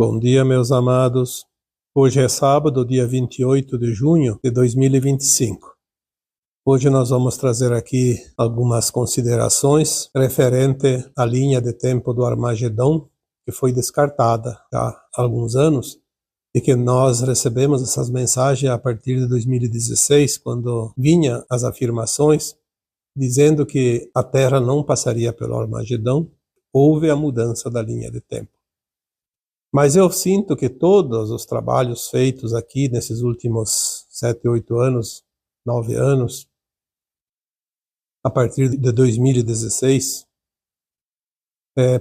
Bom dia, meus amados. Hoje é sábado, dia 28 de junho de 2025. Hoje nós vamos trazer aqui algumas considerações referente à linha de tempo do Armagedon, que foi descartada há alguns anos, e que nós recebemos essas mensagens a partir de 2016, quando vinham as afirmações dizendo que a Terra não passaria pelo Armagedon. Houve a mudança da linha de tempo. Mas eu sinto que todos os trabalhos feitos aqui nesses últimos 7, 8 anos, 9 anos, a partir de 2016,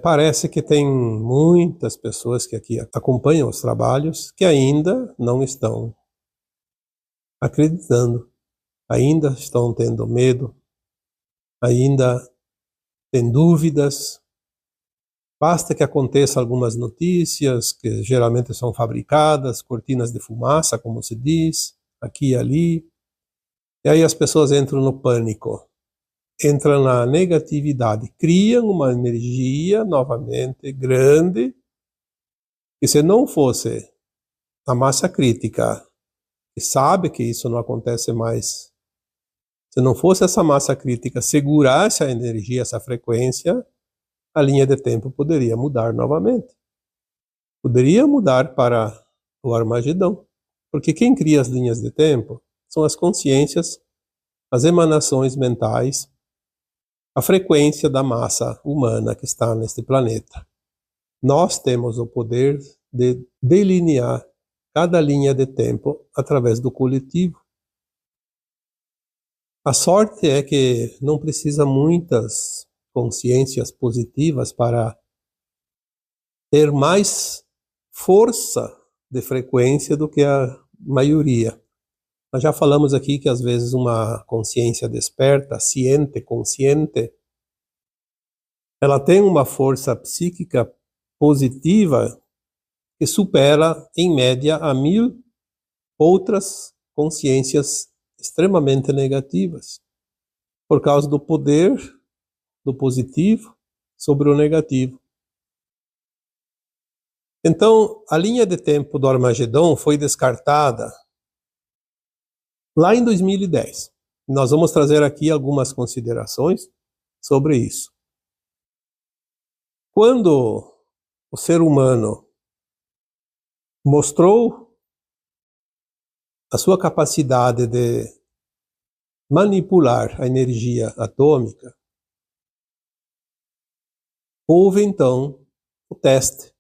parece que tem muitas pessoas que aqui acompanham os trabalhos que ainda não estão acreditando, ainda estão tendo medo, ainda têm dúvidas. Basta que aconteça algumas notícias, que geralmente são fabricadas, cortinas de fumaça, como se diz, aqui e ali. E aí as pessoas entram no pânico, entram na negatividade, criam uma energia novamente grande, que se não fosse a massa crítica, que sabe que isso não acontece mais, se não fosse essa massa crítica segurar essa energia, essa frequência, a linha de tempo poderia mudar novamente. Poderia mudar para o Armagedon. Porque quem cria as linhas de tempo são as consciências, as emanações mentais, a frequência da massa humana que está neste planeta. Nós temos o poder de delinear cada linha de tempo através do coletivo. A sorte é que não precisa muitas consciências positivas para ter mais força de frequência do que a maioria. Nós já falamos aqui que às vezes uma consciência desperta, ciente, consciente, ela tem uma força psíquica positiva que supera, em média, a 1000 outras consciências extremamente negativas, por causa do poder do positivo sobre o negativo. Então, a linha de tempo do Armagedon foi descartada lá em 2010. Nós vamos trazer aqui algumas considerações sobre isso. Quando o ser humano mostrou a sua capacidade de manipular a energia atômica, houve então o teste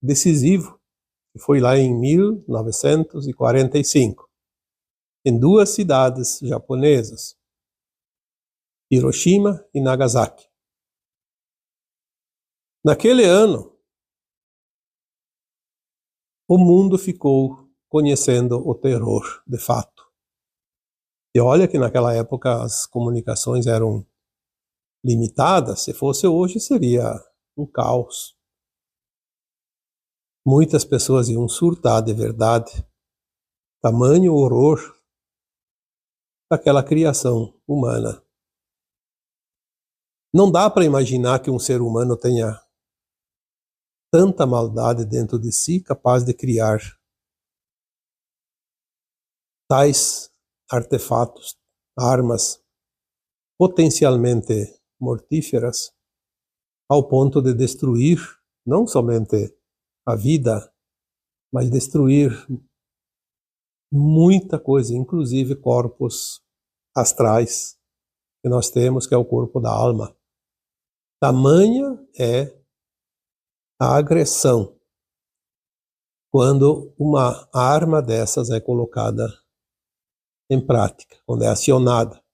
decisivo, que foi lá em 1945, em 2 cidades japonesas, Hiroshima e Nagasaki. Naquele ano, o mundo ficou conhecendo o terror de fato. E olha que naquela época as comunicações eram limitadas. Se fosse hoje, seria um caos. Muitas pessoas iam surtar de verdade. Tamanho horror daquela criação humana. Não dá para imaginar que um ser humano tenha tanta maldade dentro de si, capaz de criar tais artefatos, armas potencialmente mortíferas, ao ponto de destruir não somente a vida, mas destruir muita coisa, inclusive corpos astrais que nós temos, que é o corpo da alma. Tamanha é a agressão quando uma arma dessas é colocada em prática, quando é acionada.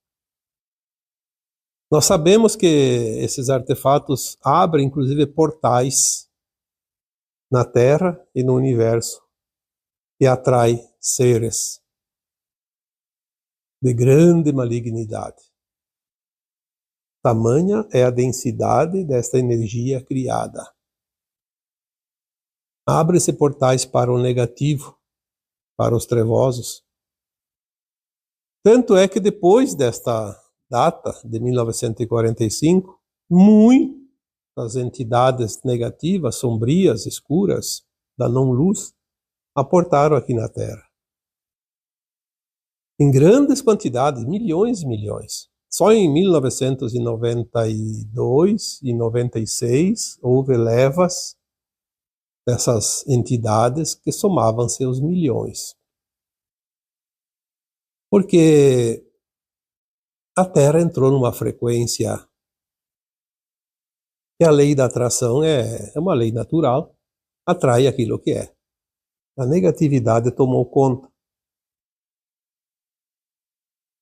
Nós sabemos que esses artefatos abrem, inclusive, portais na Terra e no universo e atrai seres de grande malignidade. Tamanha é a densidade desta energia criada. Abre-se portais para o negativo, para os trevosos. Tanto é que depois desta data, de 1945, muitas entidades negativas, sombrias, escuras, da não-luz, aportaram aqui na Terra. Em grandes quantidades, milhões e milhões. Só em 1992 e 96 houve levas dessas entidades que somavam seus milhões. Porque a Terra entrou numa frequência que a lei da atração é uma lei natural, atrai aquilo que é. A negatividade tomou conta.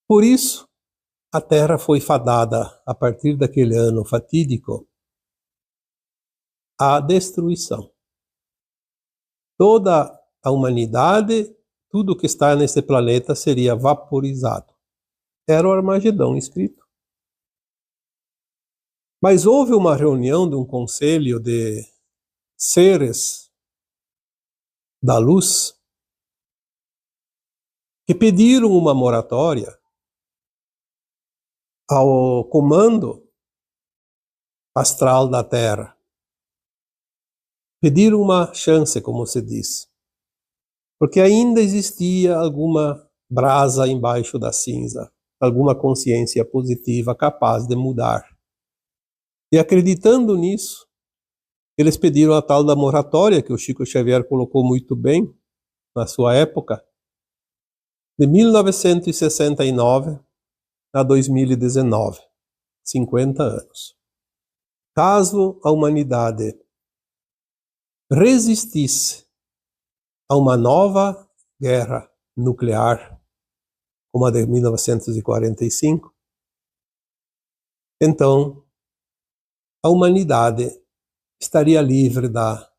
Por isso, a Terra foi fadada, a partir daquele ano fatídico, à destruição. Toda a humanidade, tudo que está nesse planeta seria vaporizado. Era o Armagedão escrito. Mas houve uma reunião de um conselho de seres da luz que pediram uma moratória ao comando astral da Terra. Pediram uma chance, como se diz, porque ainda existia alguma brasa embaixo da cinza, alguma consciência positiva capaz de mudar. E acreditando nisso, eles pediram a tal da moratória, que o Chico Xavier colocou muito bem na sua época, de 1969 a 2019, 50 anos. Caso a humanidade resistisse a uma nova guerra nuclear, como a de 1945, então a humanidade estaria livre da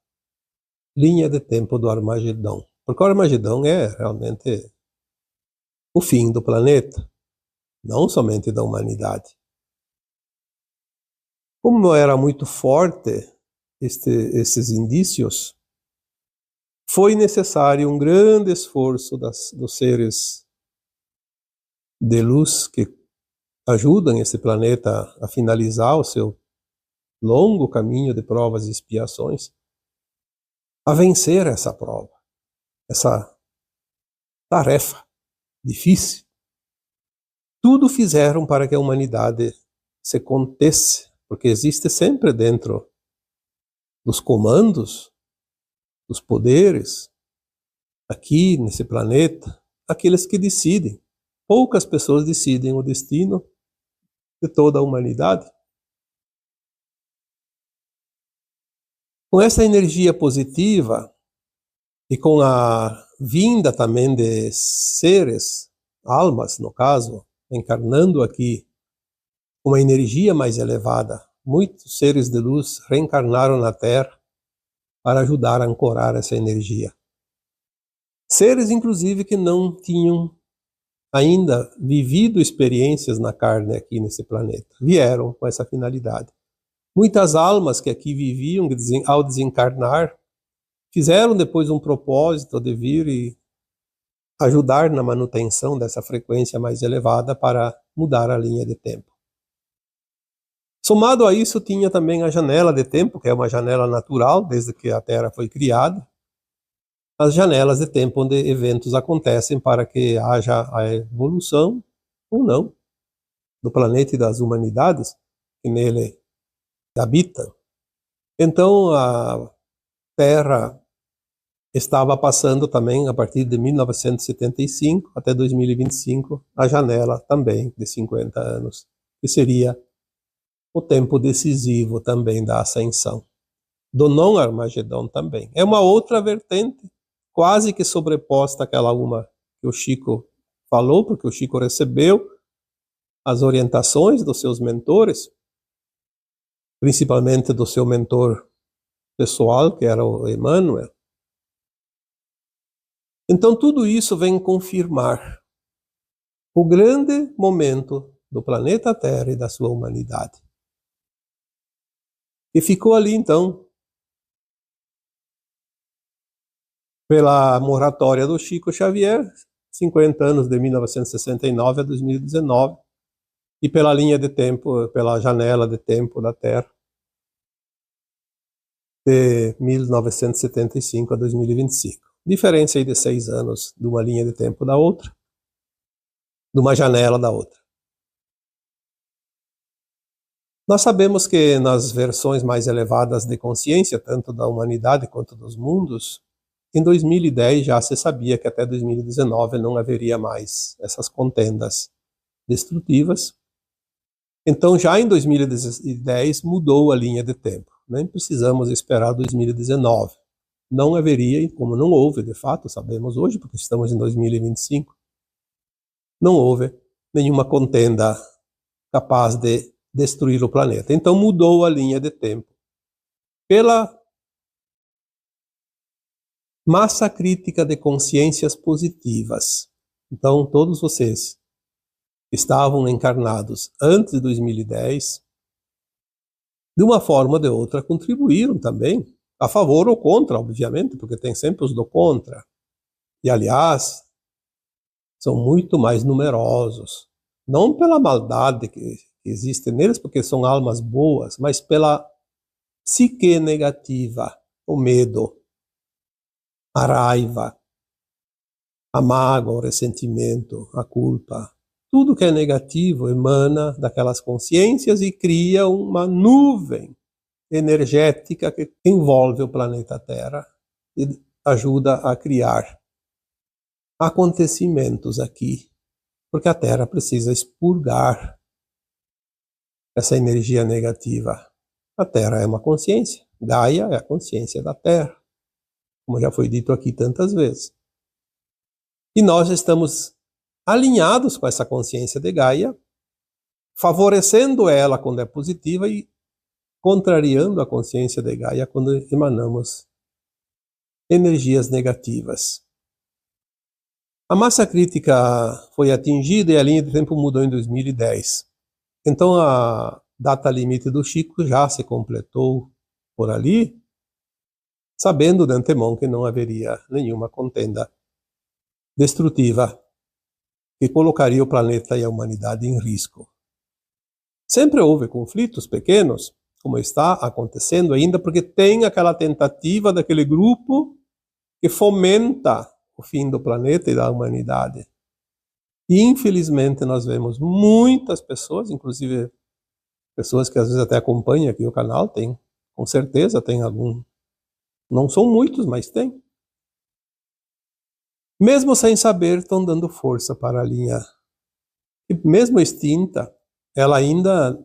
linha de tempo do Armagedão. Porque o Armagedão é realmente o fim do planeta, não somente da humanidade. Como era muito forte esses indícios, foi necessário um grande esforço dos seres de luz que ajudam esse planeta a finalizar o seu longo caminho de provas e expiações, a vencer essa prova, essa tarefa difícil. Tudo fizeram para que a humanidade se contesse, porque existe sempre dentro dos comandos, dos poderes, aqui nesse planeta, aqueles que decidem. Poucas pessoas decidem o destino de toda a humanidade. Com essa energia positiva e com a vinda também de seres, almas no caso, encarnando aqui uma energia mais elevada, muitos seres de luz reencarnaram na Terra para ajudar a ancorar essa energia. Seres, inclusive, que não tinham ainda vivido experiências na carne aqui nesse planeta, vieram com essa finalidade. Muitas almas que aqui viviam, ao desencarnar, fizeram depois um propósito de vir e ajudar na manutenção dessa frequência mais elevada para mudar a linha de tempo. Somado a isso, tinha também a janela de tempo, que é uma janela natural, desde que a Terra foi criada, as janelas de tempo onde eventos acontecem para que haja a evolução, ou não, do planeta e das humanidades que nele habitam. Então, a Terra estava passando também, a partir de 1975 até 2025, a janela também de 50 anos, que seria o tempo decisivo também da ascensão. Do não-Armagedão também. É uma outra vertente, quase que sobreposta àquela uma que o Chico falou, porque o Chico recebeu as orientações dos seus mentores, principalmente do seu mentor pessoal, que era o Emmanuel. Então tudo isso vem confirmar o grande momento do planeta Terra e da sua humanidade. E ficou ali, então, pela moratória do Chico Xavier, 50 anos de 1969 a 2019, e pela linha de tempo, pela janela de tempo da Terra, de 1975 a 2025. Diferença aí de 6 anos de uma linha de tempo da outra, de uma janela da outra. Nós sabemos que nas versões mais elevadas de consciência, tanto da humanidade quanto dos mundos, em 2010 já se sabia que até 2019 não haveria mais essas contendas destrutivas. Então já em 2010 mudou a linha de tempo. Nem precisamos esperar 2019. Não haveria, como não houve de fato, sabemos hoje, porque estamos em 2025, não houve nenhuma contenda capaz de destruir o planeta. Então mudou a linha de tempo. Pela massa crítica de consciências positivas. Então todos vocês que estavam encarnados antes de 2010, de uma forma ou de outra, contribuíram também, a favor ou contra, obviamente, porque tem sempre os do contra. E, aliás, são muito mais numerosos, não pela maldade que existe neles, porque são almas boas, mas pela psique negativa, o medo, a raiva, a mágoa, o ressentimento, a culpa. Tudo que é negativo emana daquelas consciências e cria uma nuvem energética que envolve o planeta Terra e ajuda a criar acontecimentos aqui, porque a Terra precisa expurgar essa energia negativa. A Terra é uma consciência, Gaia é a consciência da Terra, como já foi dito aqui tantas vezes. E nós estamos alinhados com essa consciência de Gaia, favorecendo ela quando é positiva e contrariando a consciência de Gaia quando emanamos energias negativas. A massa crítica foi atingida e a linha de tempo mudou em 2010. Então a data limite do Chico já se completou por ali, sabendo de antemão que não haveria nenhuma contenda destrutiva que colocaria o planeta e a humanidade em risco. Sempre houve conflitos pequenos, como está acontecendo ainda, porque tem aquela tentativa daquele grupo que fomenta o fim do planeta e da humanidade. E, infelizmente, nós vemos muitas pessoas, inclusive pessoas que às vezes até acompanham aqui o canal, tem, com certeza tem algum, não são muitos, mas tem. Mesmo sem saber, estão dando força para a linha. E mesmo extinta, ela ainda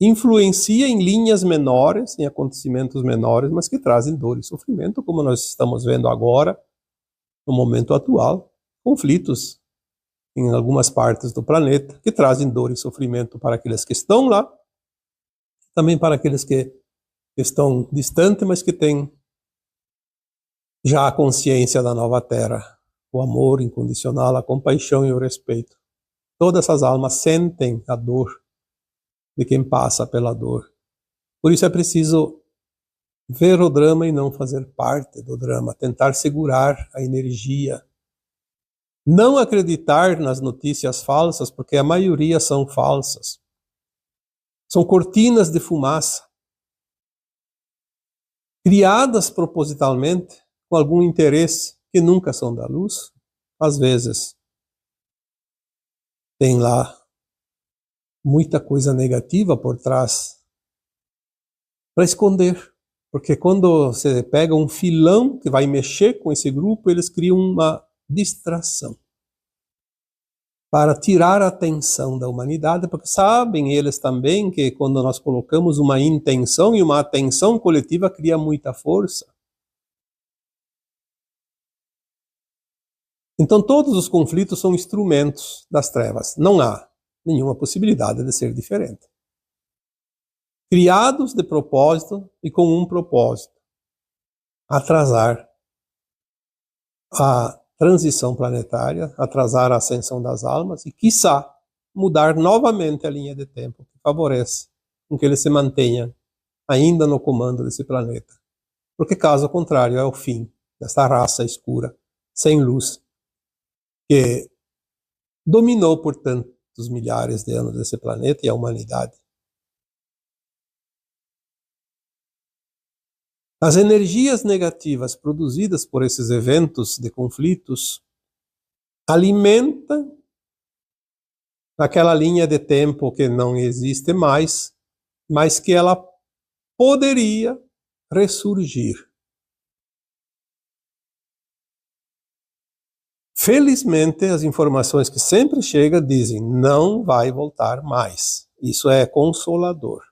influencia em linhas menores, em acontecimentos menores, mas que trazem dor e sofrimento, como nós estamos vendo agora, no momento atual, conflitos em algumas partes do planeta, que trazem dor e sofrimento para aqueles que estão lá, também para aqueles que estão distantes, mas que têm já a consciência da nova Terra, o amor incondicional, a compaixão e o respeito. Todas essas almas sentem a dor de quem passa pela dor. Por isso é preciso ver o drama e não fazer parte do drama, tentar segurar a energia. Não acreditar nas notícias falsas, porque a maioria são falsas. São cortinas de fumaça, criadas propositalmente com algum interesse, que nunca são da luz. Às vezes tem lá muita coisa negativa por trás para esconder. Porque quando você pega um filão que vai mexer com esse grupo, eles criam uma distração para tirar a atenção da humanidade, porque sabem eles também que quando nós colocamos uma intenção e uma atenção coletiva, cria muita força. Então todos os conflitos são instrumentos das trevas. Não há nenhuma possibilidade de ser diferente. Criados de propósito e com um propósito: atrasar a transição planetária, atrasar a ascensão das almas e, quiçá, mudar novamente a linha de tempo que favorece com que ele se mantenha ainda no comando desse planeta. Porque, caso contrário, é o fim dessa raça escura, sem luz, que dominou por tantos milhares de anos esse planeta e a humanidade. As energias negativas produzidas por esses eventos de conflitos alimentam aquela linha de tempo que não existe mais, mas que ela poderia ressurgir. Felizmente, as informações que sempre chegam dizem, não vai voltar mais. Isso é consolador.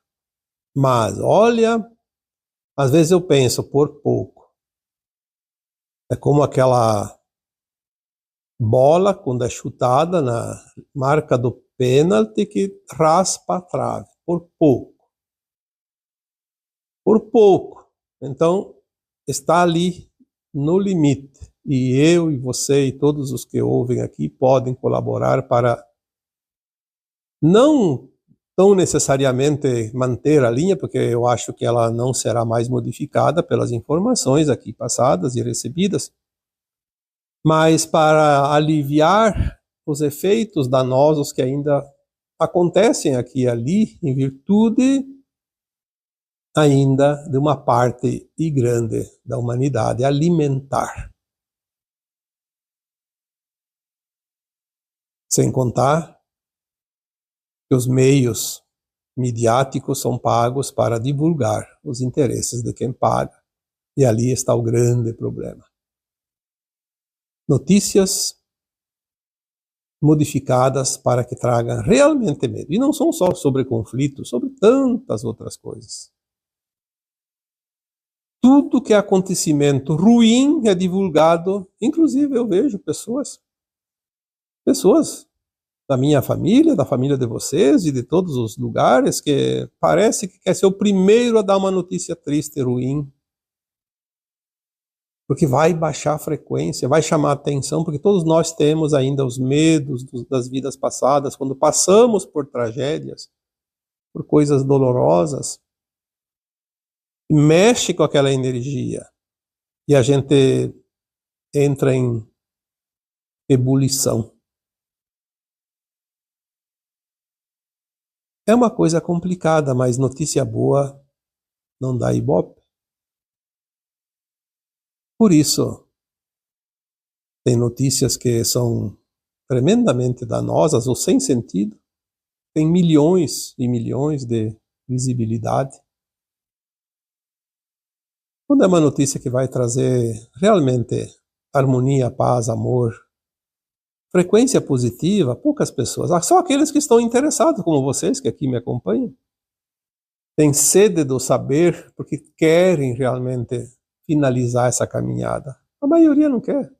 Mas, olha, às vezes eu penso, por pouco. É como aquela bola, quando é chutada na marca do pênalti, que raspa a trave. Por pouco. Por pouco. Então, está ali no limite. E eu e você e todos os que ouvem aqui podem colaborar para não tão necessariamente manter a linha, porque eu acho que ela não será mais modificada pelas informações aqui passadas e recebidas, mas para aliviar os efeitos danosos que ainda acontecem aqui e ali, em virtude ainda de uma parte e grande da humanidade alimentar. Sem contar que os meios midiáticos são pagos para divulgar os interesses de quem paga. E ali está o grande problema. Notícias modificadas para que tragam realmente medo. E não são só sobre conflitos, sobre tantas outras coisas. Tudo que é acontecimento ruim é divulgado. Inclusive eu vejo pessoas da minha família, da família de vocês e de todos os lugares que parece que quer ser o primeiro a dar uma notícia triste, ruim. Porque vai baixar a frequência, vai chamar a atenção, porque todos nós temos ainda os medos das vidas passadas, quando passamos por tragédias, por coisas dolorosas, e mexe com aquela energia, e a gente entra em ebulição. É uma coisa complicada, mas notícia boa não dá ibope. Por isso, tem notícias que são tremendamente danosas ou sem sentido, tem milhões e milhões de visibilidade. Quando é uma notícia que vai trazer realmente harmonia, paz, amor, frequência positiva, poucas pessoas, só aqueles que estão interessados, como vocês que aqui me acompanham, têm sede do saber porque querem realmente finalizar essa caminhada. A maioria não quer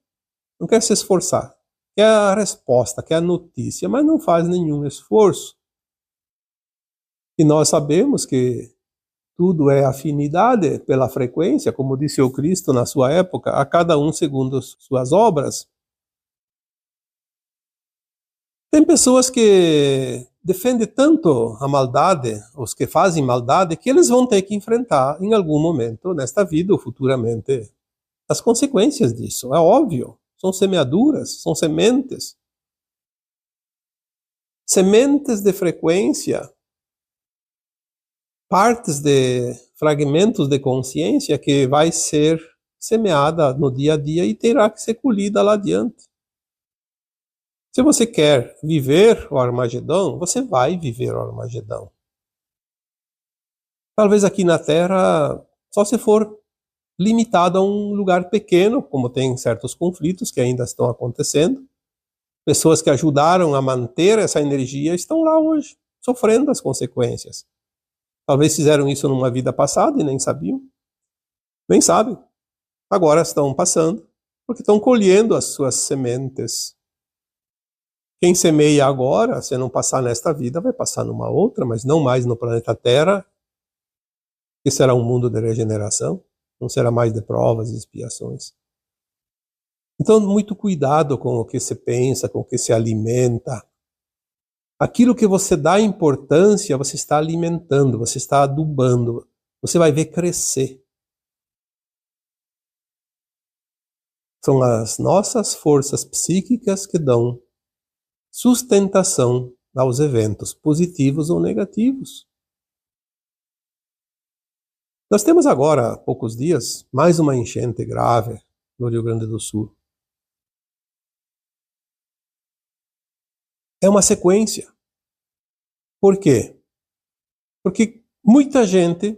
se esforçar, quer a resposta, quer a notícia, mas não faz nenhum esforço. E nós sabemos que tudo é afinidade pela frequência, como disse o Cristo na sua época, a cada um segundo suas obras. Tem pessoas que defendem tanto a maldade, os que fazem maldade, que eles vão ter que enfrentar em algum momento, nesta vida ou futuramente, as consequências disso. É óbvio. São semeaduras, são sementes. Sementes de frequência, partes de fragmentos de consciência que vai ser semeada no dia a dia e terá que ser colhida lá adiante. Se você quer viver o Armagedão, você vai viver o Armagedão. Talvez aqui na Terra, só se for limitado a um lugar pequeno, como tem certos conflitos que ainda estão acontecendo. Pessoas que ajudaram a manter essa energia estão lá hoje, sofrendo as consequências. Talvez fizeram isso numa vida passada e nem sabiam. Nem sabem. Agora estão passando, porque estão colhendo as suas sementes. Quem semeia agora, se não passar nesta vida, vai passar numa outra, mas não mais no planeta Terra, que será um mundo de regeneração, não será mais de provas e expiações. Então, muito cuidado com o que se pensa, com o que se alimenta. Aquilo que você dá importância, você está alimentando, você está adubando, você vai ver crescer. São as nossas forças psíquicas que dão sustentação aos eventos positivos ou negativos. Nós temos agora, há poucos dias, mais uma enchente grave no Rio Grande do Sul. É uma sequência. Por quê? Porque muita gente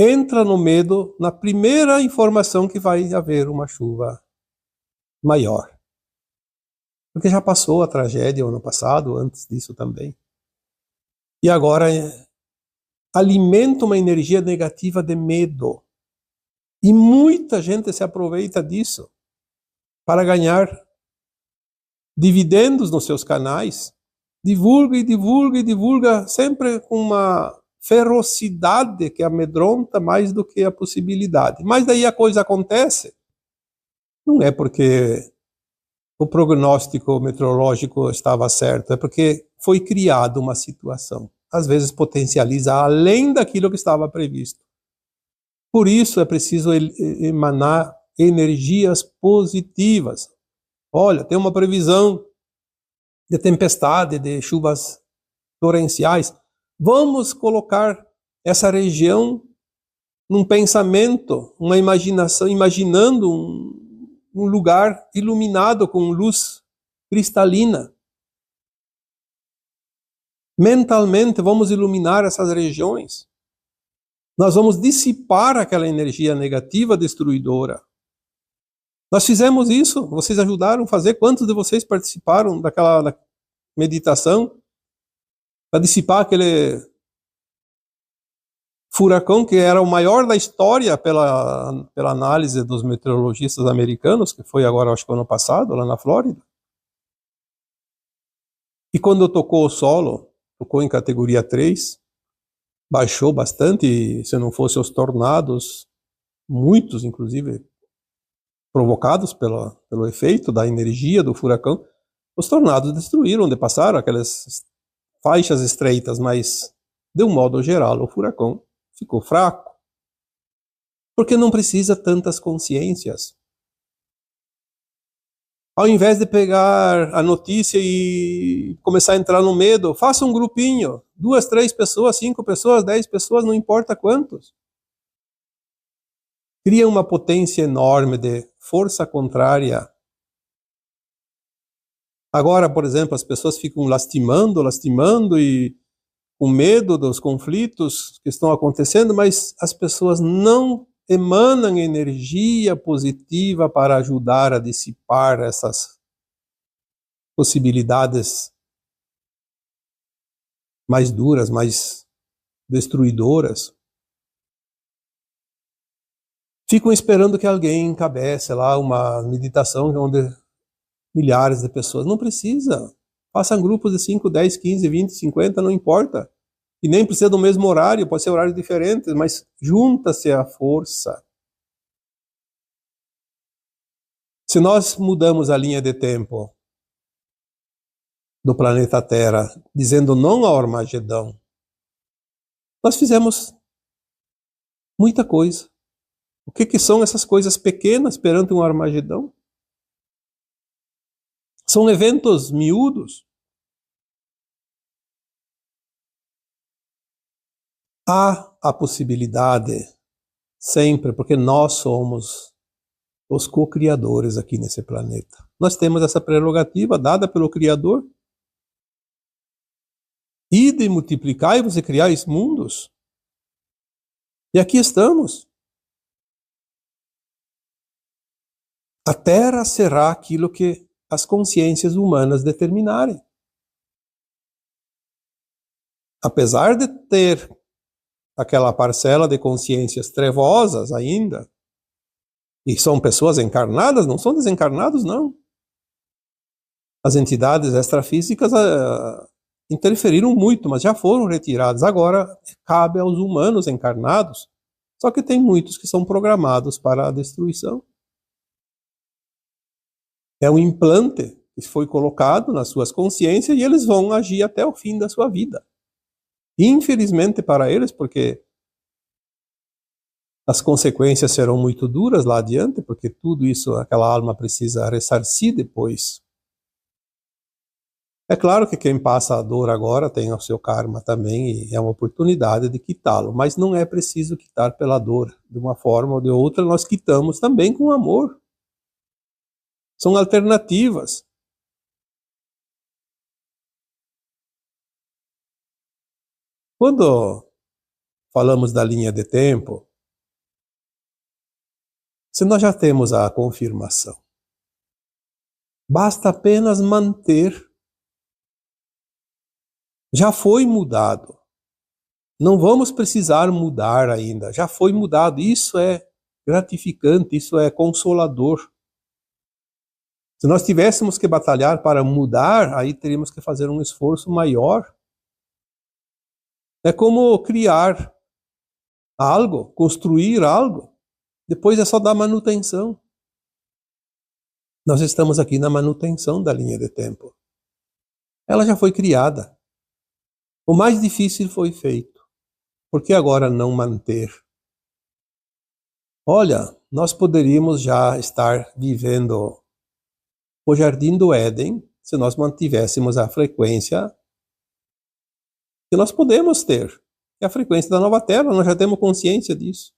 entra no medo na primeira informação que vai haver uma chuva maior. Porque já passou a tragédia o ano passado, antes disso também. E agora alimenta uma energia negativa de medo. E muita gente se aproveita disso para ganhar dividendos nos seus canais. Divulga e divulga e divulga, sempre com uma ferocidade que amedronta mais do que a possibilidade. Mas daí a coisa acontece. Não é porque o prognóstico meteorológico estava certo, é porque foi criada uma situação. Às vezes potencializa além daquilo que estava previsto. Por isso é preciso emanar energias positivas. Olha, tem uma previsão de tempestade, de chuvas torrenciais. Vamos colocar essa região num pensamento, uma imaginação, imaginando um lugar iluminado com luz cristalina. Mentalmente, vamos iluminar essas regiões. Nós vamos dissipar aquela energia negativa destruidora. Nós fizemos isso, vocês ajudaram a fazer. Quantos de vocês participaram daquela meditação para dissipar aquele furacão que era o maior da história pela análise dos meteorologistas americanos, que foi agora, acho que ano passado, lá na Flórida? E quando tocou o solo, tocou em categoria 3, baixou bastante, e se não fosse os tornados, muitos inclusive provocados pelo efeito da energia do furacão, os tornados destruíram, passaram aquelas faixas estreitas, mas de um modo geral o furacão ficou fraco, porque não precisa tantas consciências. Ao invés de pegar a notícia e começar a entrar no medo, faça um grupinho, 2, 3 pessoas, 5 pessoas, 10 pessoas, não importa quantos. Cria uma potência enorme de força contrária. Agora, por exemplo, as pessoas ficam lastimando e com medo dos conflitos que estão acontecendo, mas as pessoas não emanam energia positiva para ajudar a dissipar essas possibilidades mais duras, mais destruidoras. Ficam esperando que alguém encabece lá uma meditação onde milhares de pessoas. Não precisa. Façam grupos de 5, 10, 15, 20, 50, não importa. E nem precisa do mesmo horário, pode ser horários diferentes, mas junta-se a força. Se nós mudamos a linha de tempo do planeta Terra, dizendo não ao Armagedão, nós fizemos muita coisa. O que são essas coisas pequenas perante um Armagedão? São eventos miúdos. Há a possibilidade, sempre, porque nós somos os co-criadores aqui nesse planeta. Nós temos essa prerrogativa dada pelo Criador. Ide multiplicar e você criar esses mundos. E aqui estamos. A Terra será aquilo que as consciências humanas determinarem. Apesar de ter aquela parcela de consciências trevosas ainda, e são pessoas encarnadas, não são desencarnados, não. As entidades extrafísicas interferiram muito, mas já foram retiradas. Agora cabe aos humanos encarnados, só que tem muitos que são programados para a destruição. É um implante que foi colocado nas suas consciências e eles vão agir até o fim da sua vida. Infelizmente para eles, porque as consequências serão muito duras lá adiante, porque tudo isso, aquela alma precisa ressarcir depois. É claro que quem passa a dor agora tem o seu karma também e é uma oportunidade de quitá-lo, mas não é preciso quitar pela dor. De uma forma ou de outra, nós quitamos também com amor. São alternativas. Quando falamos da linha de tempo, se nós já temos a confirmação, basta apenas manter. Já foi mudado. Não vamos precisar mudar ainda. Já foi mudado. Isso é gratificante, isso é consolador. Se nós tivéssemos que batalhar para mudar, aí teríamos que fazer um esforço maior. É como criar algo, construir algo. Depois é só dar manutenção. Nós estamos aqui na manutenção da linha de tempo. Ela já foi criada. O mais difícil foi feito. Por que agora não manter? Olha, nós poderíamos já estar vivendo o Jardim do Éden se nós mantivéssemos a frequência que nós podemos ter, que é a frequência da nova Terra, nós já temos consciência disso.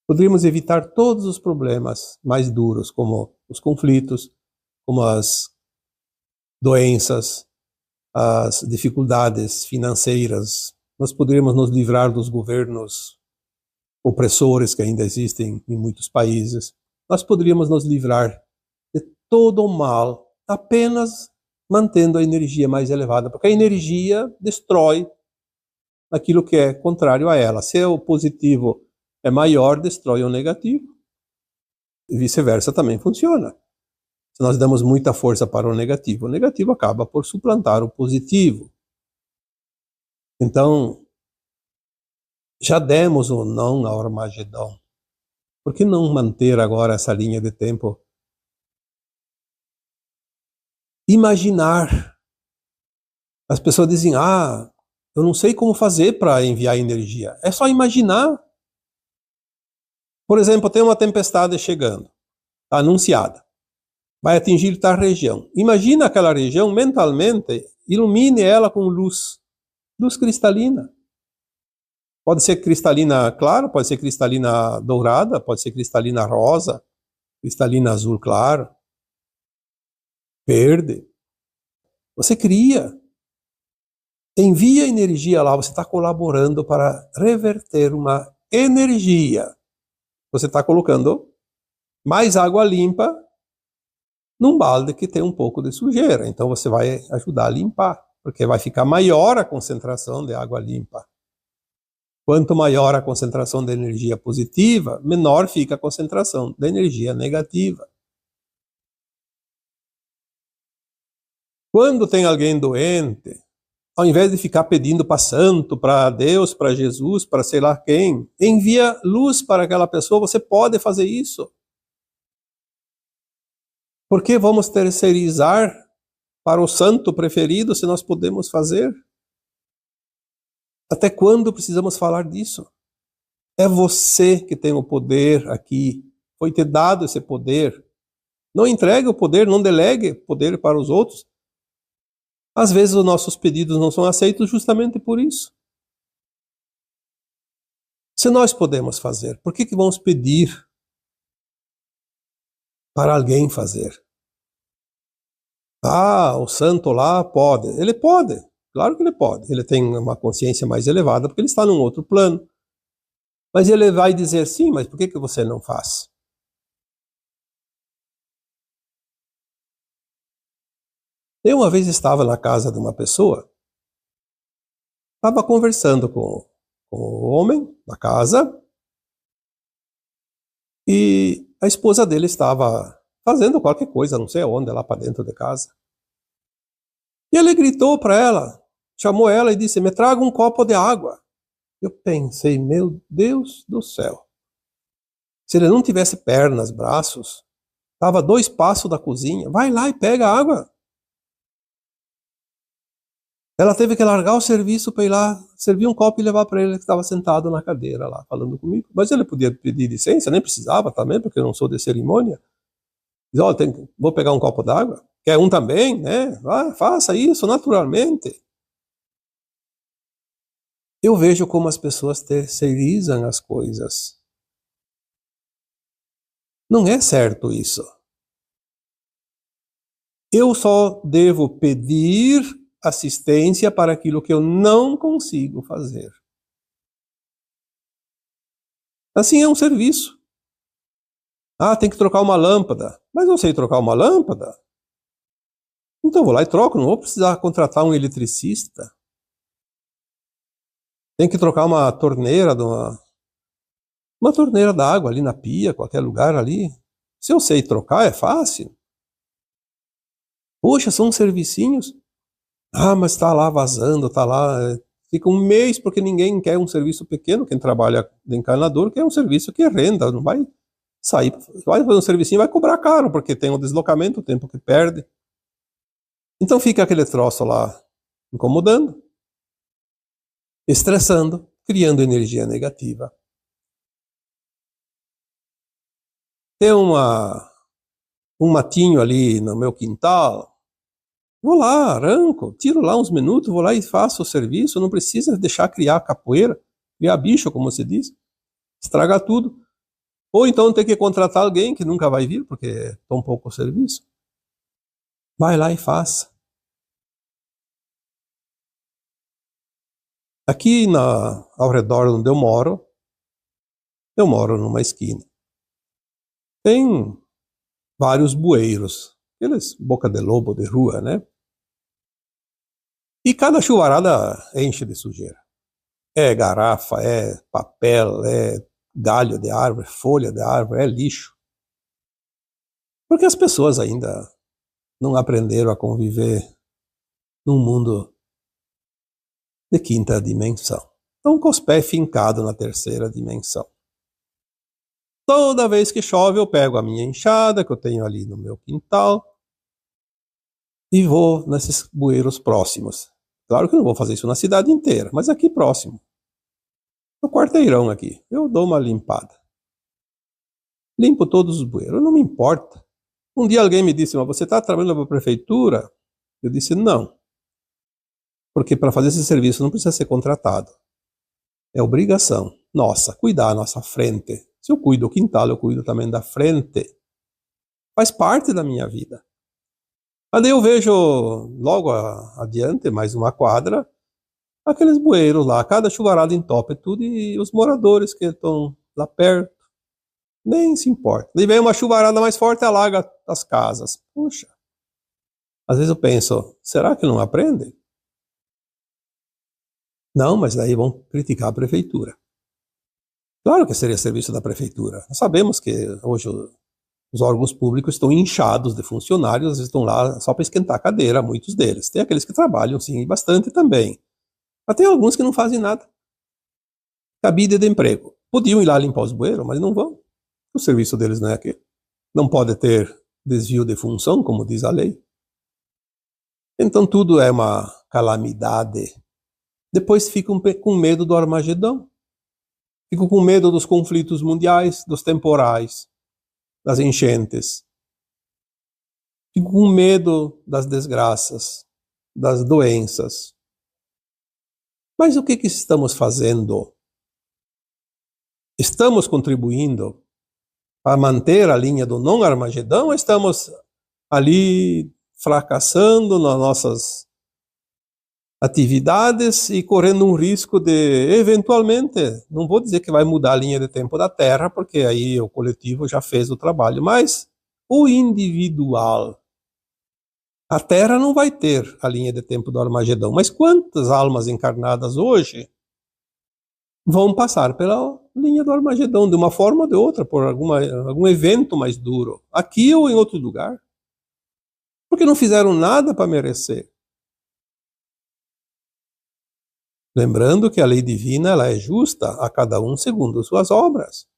Poderíamos evitar todos os problemas mais duros, como os conflitos, como as doenças, as dificuldades financeiras. Nós poderíamos nos livrar dos governos opressores que ainda existem em muitos países. Nós poderíamos nos livrar de todo o mal apenas mantendo a energia mais elevada, porque a energia destrói aquilo que é contrário a ela. Se o positivo é maior, destrói o negativo. E vice-versa também funciona. Se nós damos muita força para o negativo acaba por suplantar o positivo. Então, já demos o não ao Armagedão. Por que não manter agora essa linha de tempo? Imaginar. As pessoas dizem, eu não sei como fazer para enviar energia. É só imaginar. Por exemplo, tem uma tempestade chegando, tá anunciada. Vai atingir tal região. Imagina aquela região mentalmente, ilumine ela com luz. Luz cristalina. Pode ser cristalina clara, pode ser cristalina dourada, pode ser cristalina rosa, cristalina azul claro, verde. Você cria. Envia energia lá, você está colaborando para reverter uma energia. Você está colocando mais água limpa num balde que tem um pouco de sujeira. Então você vai ajudar a limpar, porque vai ficar maior a concentração de água limpa. Quanto maior a concentração de energia positiva, menor fica a concentração da energia negativa. Quando tem alguém doente, ao invés de ficar pedindo para santo, para Deus, para Jesus, para sei lá quem, envia luz para aquela pessoa, você pode fazer isso. Por que vamos terceirizar para o santo preferido se nós podemos fazer? Até quando precisamos falar disso? É você que tem o poder aqui. Foi te dado esse poder. Não entregue o poder, não delegue poder para os outros. Às vezes os nossos pedidos não são aceitos justamente por isso. Se nós podemos fazer, por que vamos pedir para alguém fazer? O santo lá pode. Ele pode, claro que ele pode. Ele tem uma consciência mais elevada porque ele está num outro plano. Mas ele vai dizer, sim, mas por que você não faz? Eu uma vez estava na casa de uma pessoa, estava conversando com o homem da casa e a esposa dele estava fazendo qualquer coisa, não sei aonde, lá para dentro de casa. E ele gritou para ela, chamou ela e disse, me traga um copo de água. Eu pensei, meu Deus do céu. Se ele não tivesse pernas, braços, estava a 2 passos da cozinha, vai lá e pega a água. Ela teve que largar o serviço para ir lá, servir um copo e levar para ele que estava sentado na cadeira lá, falando comigo. Mas ele podia pedir licença, nem precisava também, porque eu não sou de cerimônia. Diz, olha, vou pegar um copo d'água. Quer um também, né? Faça isso naturalmente. Eu vejo como as pessoas terceirizam as coisas. Não é certo isso. Eu só devo pedir assistência para aquilo que eu não consigo fazer. Assim é um serviço. Tem que trocar uma lâmpada. Mas eu sei trocar uma lâmpada. Então eu vou lá e troco, não vou precisar contratar um eletricista. Tem que trocar uma torneira uma torneira d'água ali na pia, qualquer lugar ali. Se eu sei trocar, é fácil. Poxa, são servicinhos. Mas está lá vazando, está lá. Fica um mês porque ninguém quer um serviço pequeno. Quem trabalha de encanador quer um serviço que renda, não vai sair. Vai fazer um servicinho, vai cobrar caro, porque tem o deslocamento, o tempo que perde. Então fica aquele troço lá incomodando, estressando, criando energia negativa. Tem um matinho ali no meu quintal. Vou lá, arranco, tiro lá uns minutos, vou lá e faço o serviço. Não precisa deixar criar capoeira, criar bicho, como se diz. Estragar tudo. Ou então ter que contratar alguém que nunca vai vir, porque é tão pouco serviço. Vai lá e faça. Aqui ao redor onde eu moro numa esquina. Tem vários bueiros, aqueles boca de lobo de rua, né? E cada chuvarada enche de sujeira. É garrafa, é papel, é galho de árvore, folha de árvore, é lixo. Porque as pessoas ainda não aprenderam a conviver num mundo de quinta dimensão. Estão com os pés fincados na terceira dimensão. Toda vez que chove eu pego a minha enxada que eu tenho ali no meu quintal e vou nesses bueiros próximos. Claro que eu não vou fazer isso na cidade inteira, mas aqui próximo. No quarteirão aqui, eu dou uma limpada. Limpo todos os bueiros, não me importa. Um dia alguém me disse, mas você está trabalhando para a prefeitura? Eu disse, não. Porque para fazer esse serviço não precisa ser contratado. É obrigação nossa, cuidar da nossa frente. Se eu cuido do quintal, eu cuido também da frente. Faz parte da minha vida. Mas daí eu vejo logo adiante, mais uma quadra, aqueles bueiros lá, cada chuvarada entope tudo e os moradores que estão lá perto nem se importam. Daí vem uma chuvarada mais forte e alaga as casas. Puxa, às vezes eu penso, será que não aprendem? Não, mas daí vão criticar a prefeitura. Claro que seria serviço da prefeitura. Nós sabemos que hoje os órgãos públicos estão inchados de funcionários, eles estão lá só para esquentar a cadeira, muitos deles. Tem aqueles que trabalham, sim, bastante também. Mas tem alguns que não fazem nada. Cabide de emprego. Podiam ir lá limpar os bueiros, mas não vão. O serviço deles não é aquele. Não pode ter desvio de função, como diz a lei. Então tudo é uma calamidade. Depois ficam com medo do Armagedão. Ficam com medo dos conflitos mundiais, dos temporais, das enchentes. Fico com medo das desgraças, das doenças. Mas o que estamos fazendo? Estamos contribuindo para manter a linha do não Armagedão ou estamos ali fracassando nas nossas atividades e correndo um risco de, eventualmente, não vou dizer que vai mudar a linha de tempo da Terra, porque aí o coletivo já fez o trabalho, mas o individual. A Terra não vai ter a linha de tempo do Armagedão, mas quantas almas encarnadas hoje vão passar pela linha do Armagedão, de uma forma ou de outra, por algum evento mais duro, aqui ou em outro lugar? Porque não fizeram nada para merecer. Lembrando que a lei divina ela é justa a cada um segundo suas obras.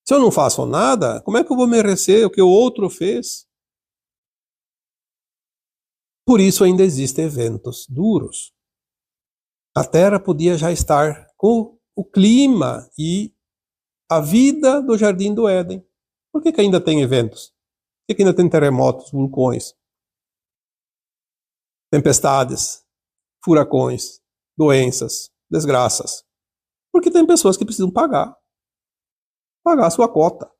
Se eu não faço nada, como é que eu vou merecer o que o outro fez? Por isso ainda existem eventos duros. A Terra podia já estar com o clima e a vida do Jardim do Éden. Por que ainda tem eventos? que ainda tem terremotos, vulcões, tempestades, furacões, doenças, desgraças? Porque tem pessoas que precisam pagar a sua cota.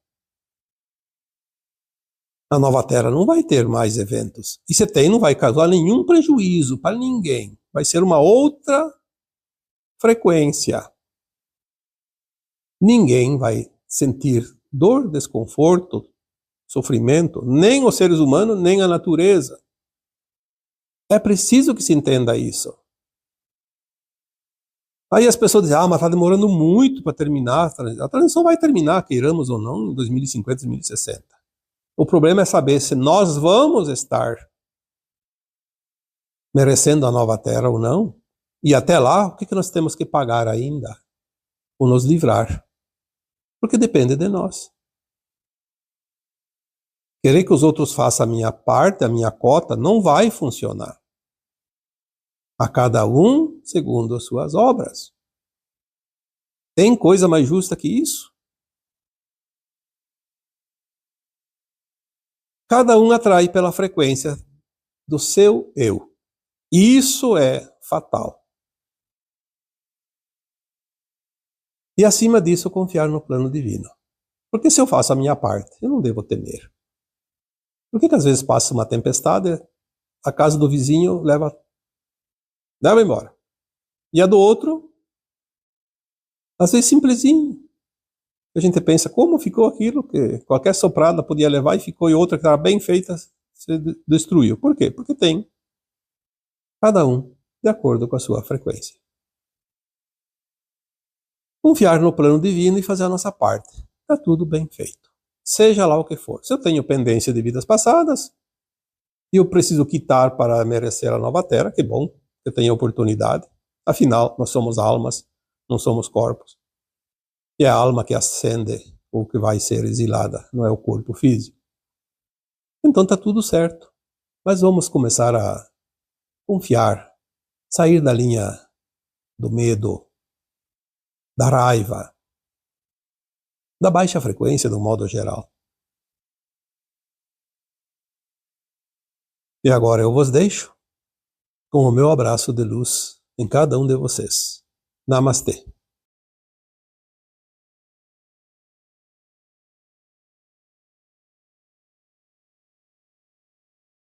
A nova Terra não vai ter mais eventos. E se tem, não vai causar nenhum prejuízo para ninguém. Vai ser uma outra frequência. Ninguém vai sentir dor, desconforto, sofrimento, nem os seres humanos, nem a natureza. É preciso que se entenda isso. Aí as pessoas dizem, mas está demorando muito para terminar. A transição vai terminar, queiramos ou não, em 2050, 2060. O problema é saber se nós vamos estar merecendo a nova Terra ou não. E até lá, o que nós temos que pagar ainda? Ou nos livrar. Porque depende de nós. Querer que os outros façam a minha parte, a minha cota, não vai funcionar. A cada um segundo as suas obras. Tem coisa mais justa que isso? Cada um atrai pela frequência do seu eu. Isso é fatal. E acima disso, confiar no plano divino. Porque se eu faço a minha parte, eu não devo temer. Por que às vezes passa uma tempestade, a casa do vizinho leva embora? E a do outro, às vezes simplesinho. A gente pensa, como ficou aquilo que qualquer soprada podia levar e ficou, e outra que estava bem feita se destruiu. Por quê? Porque tem cada um de acordo com a sua frequência. Confiar no plano divino e fazer a nossa parte. Está tudo bem feito. Seja lá o que for. Se eu tenho pendência de vidas passadas e eu preciso quitar para merecer a nova Terra, que bom, eu tenho oportunidade. Afinal, nós somos almas, não somos corpos. E é a alma que ascende ou que vai ser exilada, não é o corpo físico. Então está tudo certo. Mas vamos começar a confiar, sair da linha do medo, da raiva, da baixa frequência, do modo geral. E agora eu vos deixo com o meu abraço de luz em cada um de vocês. Namastê.